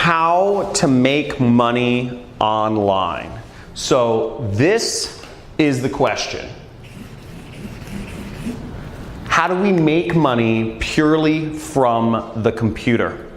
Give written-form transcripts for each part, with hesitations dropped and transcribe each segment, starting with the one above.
how to make money online. So this is the question. How do we make money purely from the computer?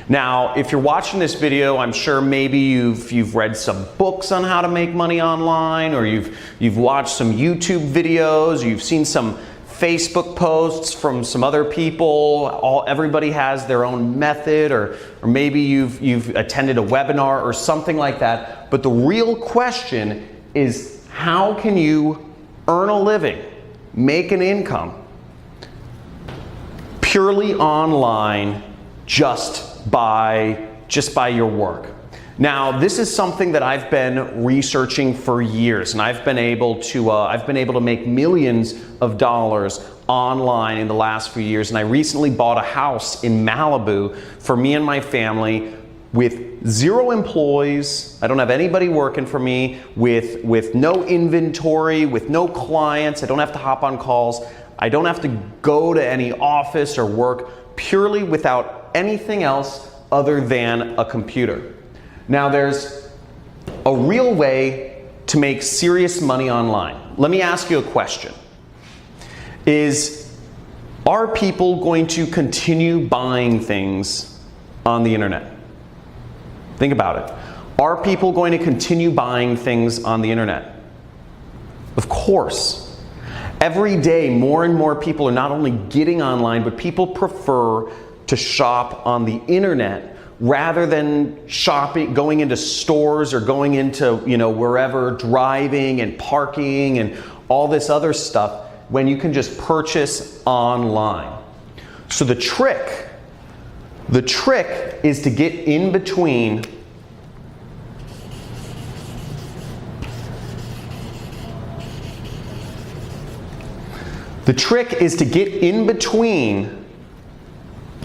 Now, if you're watching this video, I'm sure maybe you've read some books on how to make money online, or you've watched some YouTube videos, or you've seen some Facebook posts from some other people. Everybody has their own method, or maybe you've attended a webinar or something like that. But the real question is, how can you earn a living, make an income purely online just by your work? Now, this is something that I've been researching for years, and I've been able to make millions of dollars online in the last few years. And I recently bought a house in Malibu for me and my family with 0 employees. I don't have anybody working for me, with no inventory, with no clients. I don't have to hop on calls. I don't have to go to any office or work, purely without anything else other than a computer. Now, there's a real way to make serious money online. Let me ask you a question. Are people going to continue buying things on the internet? Think about it. Are people going to continue buying things on the internet? Of course. Every day, more and more people are not only getting online, but people prefer to shop on the internet rather than shopping, going into stores or going into, wherever, driving and parking and all this other stuff, when you can just purchase online. So the trick is to get in between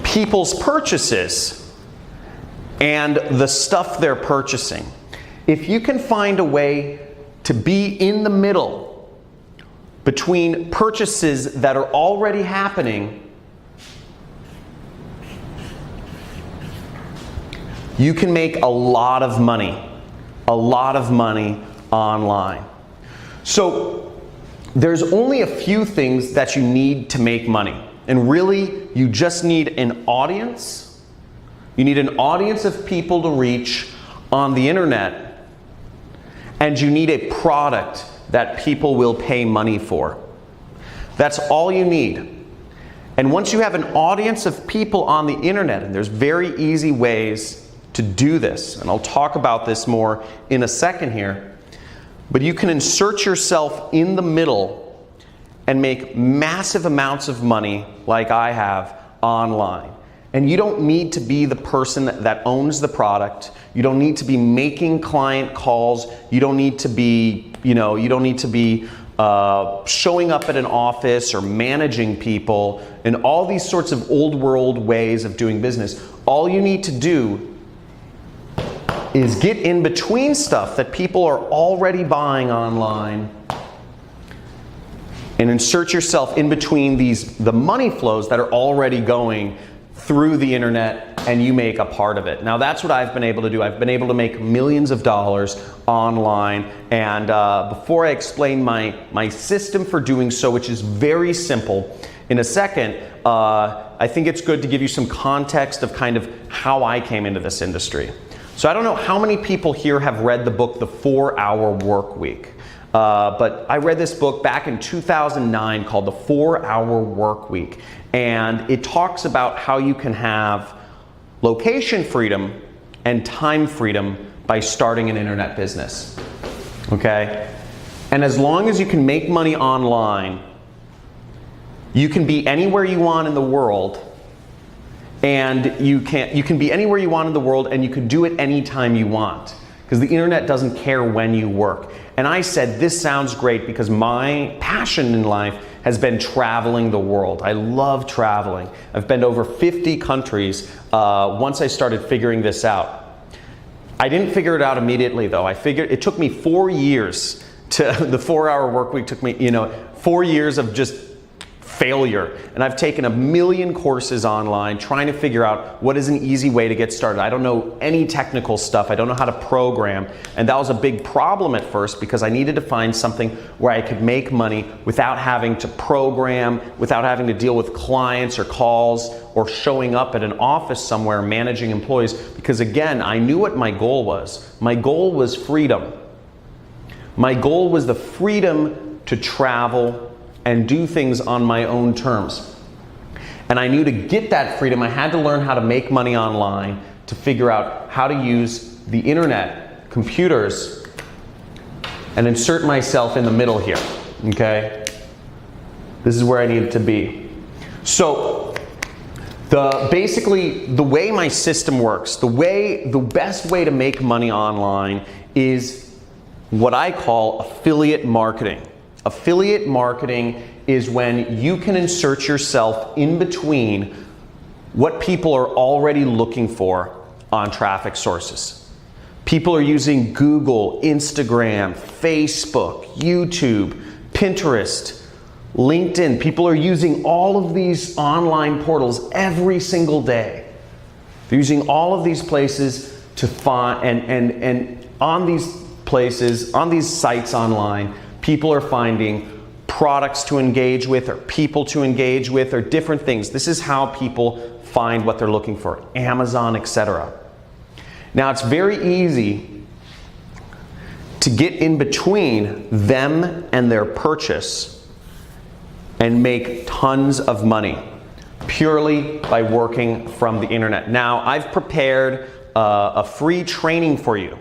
people's purchases and the stuff they're purchasing. If you can find a way to be in the middle between purchases that are already happening, you can make a lot of money online. So there's only a few things that you need to make money. And really, you just need an audience. You need an audience of people to reach on the internet. And you need a product that people will pay money for. That's all you need. And once you have an audience of people on the internet, and there's very easy ways to do this, and I'll talk about this more in a second here, but you can insert yourself in the middle and make massive amounts of money like I have online. And you don't need to be the person that owns the product. You don't need to be making client calls. You don't need to be, showing up at an office or managing people and all these sorts of old world ways of doing business. All you need to do is get in between stuff that people are already buying online and insert yourself in between the money flows that are already going through the internet, and you make a part of it. Now, that's what I've been able to do. I've been able to make millions of dollars online, and before I explain my system for doing so, which is very simple, in a second, I think it's good to give you some context of kind of how I came into this industry. So I don't know how many people here have read the book, The 4-Hour Work Week. But I read this book back in 2009 called The 4-Hour Work Week. And it talks about how you can have location freedom and time freedom by starting an internet business. Okay? And as long as you can make money online, you can be anywhere you want in the world. And you can be anywhere you want in the world, and you can do it anytime you want, because the internet doesn't care when you work. And I said, this sounds great, because my passion in life has been traveling the world. I love traveling. I've been to over 50 countries once I started figuring this out. I didn't figure it out immediately, though. It took me 4 years to, the 4-Hour Work Week took me, 4 years of just failure. And I've taken a million courses online trying to figure out what is an easy way to get started. I don't know any technical stuff. I don't know how to program. And that was a big problem at first because I needed to find something where I could make money without having to program, without having to deal with clients or calls or showing up at an office somewhere managing employees. Because again, I knew what my goal was. My goal was freedom. My goal was the freedom to travel and do things on my own terms. And I knew to get that freedom, I had to learn how to make money online, to figure out how to use the internet, computers, and insert myself in the middle here, okay? This is where I needed to be. So, basically, the way my system works, the best way to make money online is what I call affiliate marketing. Affiliate marketing is when you can insert yourself in between what people are already looking for on traffic sources. People are using Google, Instagram, Facebook, YouTube, Pinterest, LinkedIn. People are using all of these online portals every single day. They're using all of these places to find, and on these places, on these sites online, people are finding products to engage with or people to engage with or different things. This is how people find what they're looking for, Amazon, etc. Now it's very easy to get in between them and their purchase and make tons of money purely by working from the internet. Now I've prepared a free training for you.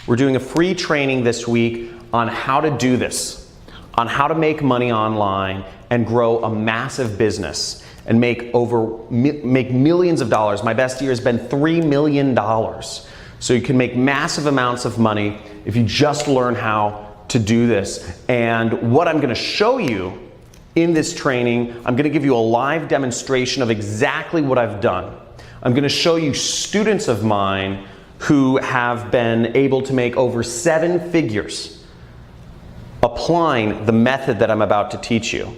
We're doing a free training this week on how to do this, on how to make money online and grow a massive business and make millions of dollars. My best year has been $3 million. So you can make massive amounts of money if you just learn how to do this. And what I'm going to show you in this training, I'm going to give you a live demonstration of exactly what I've done. I'm going to show you students of mine who have been able to make over 7 figures applying the method that I'm about to teach you.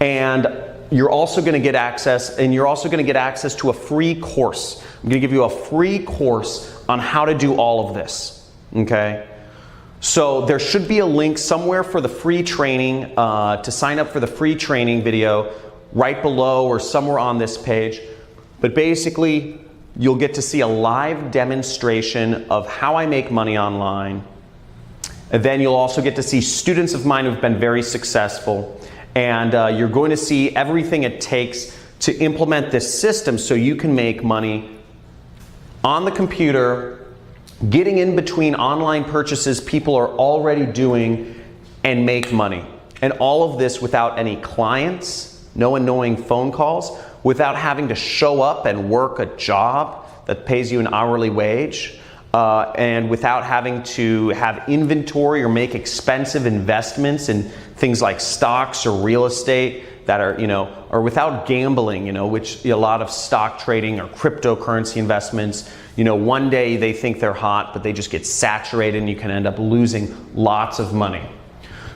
And you're also going to get access, to a free course. I'm going to give you a free course on how to do all of this, okay? So there should be a link somewhere for the free training, to sign up for the free training video right below or somewhere on this page. But basically, you'll get to see a live demonstration of how I make money online. And then you'll also get to see students of mine who've been very successful. And you're going to see everything it takes to implement this system so you can make money on the computer, getting in between online purchases people are already doing and make money. And all of this without any clients, no annoying phone calls, without having to show up and work a job that pays you an hourly wage. And without having to have inventory or make expensive investments in things like stocks or real estate that are, or without gambling, which a lot of stock trading or cryptocurrency investments, one day they think they're hot, but they just get saturated and you can end up losing lots of money.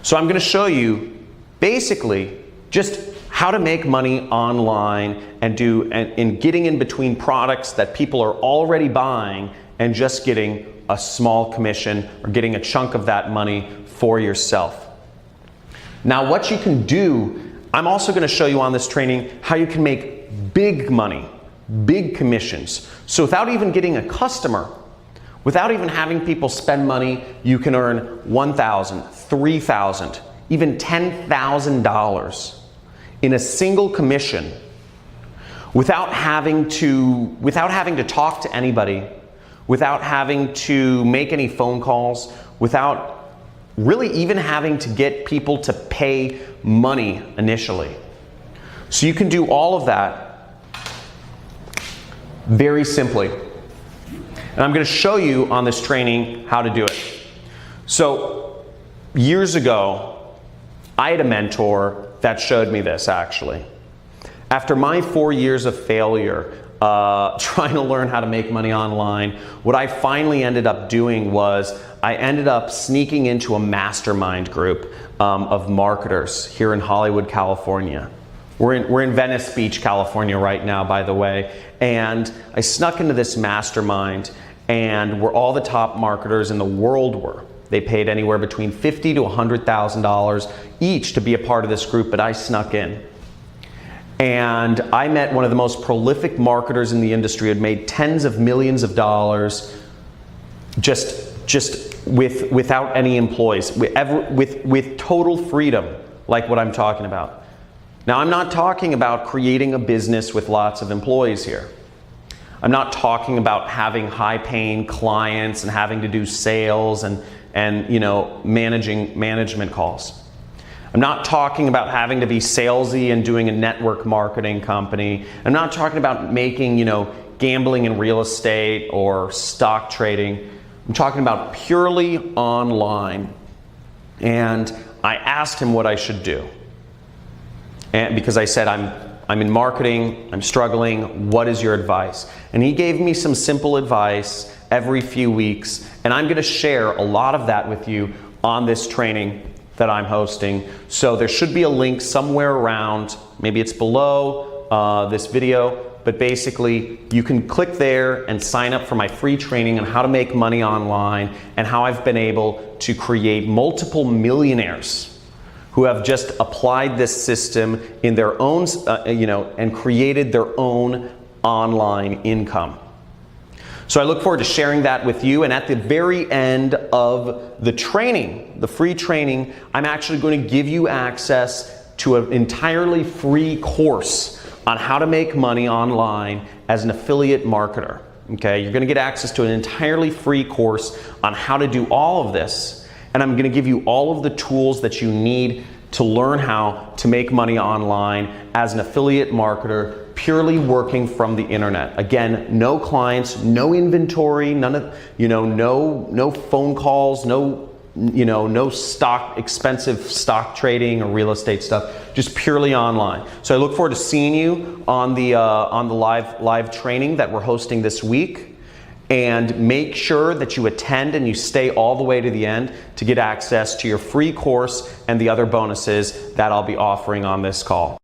So I'm going to show you basically just how to make money online and getting in between products that people are already buying and just getting a small commission or getting a chunk of that money for yourself. Now what you can do, I'm also going to show you on this training how you can make big money, big commissions. So without even getting a customer, without even having people spend money, you can earn $1,000, $3,000, even $10,000 in a single commission without having to talk to anybody, without having to make any phone calls, without really even having to get people to pay money initially. So you can do all of that very simply. And I'm going to show you on this training how to do it. So years ago, I had a mentor that showed me this actually. After my 4 years of failure, trying to learn how to make money online. What I finally ended up doing was I ended up sneaking into a mastermind group of marketers here in Hollywood, California. We're in Venice Beach, California right now, by the way. And I snuck into this mastermind, and where all the top marketers in the world were. They paid anywhere between $50,000 to $100,000 each to be a part of this group, but I snuck in. And I met one of the most prolific marketers in the industry, had made tens of millions of dollars without any employees, with total freedom, like what I'm talking about. Now, I'm not talking about creating a business with lots of employees here. I'm not talking about having high-paying clients and having to do sales and management calls. I'm not talking about having to be salesy and doing a network marketing company. I'm not talking about making, gambling in real estate or stock trading. I'm talking about purely online. And I asked him what I should do. And because I said, I'm in marketing, I'm struggling, what is your advice? And he gave me some simple advice every few weeks, and I'm gonna share a lot of that with you on this training that I'm hosting. So there should be a link somewhere around, maybe it's below this video, but basically you can click there and sign up for my free training on how to make money online and how I've been able to create multiple millionaires who have just applied this system in their own, and created their own online income. So I look forward to sharing that with you, and at the very end of the training, the free training, I'm actually going to give you access to an entirely free course on how to make money online as an affiliate marketer. Okay, you're going to get access to an entirely free course on how to do all of this. And I'm going to give you all of the tools that you need to learn how to make money online as an affiliate marketer, purely working from the internet. Again, no clients, no inventory, none of, no phone calls, no expensive stock trading or real estate stuff, just purely online. So I look forward to seeing you on the live training that we're hosting this week. And make sure that you attend and you stay all the way to the end to get access to your free course and the other bonuses that I'll be offering on this call.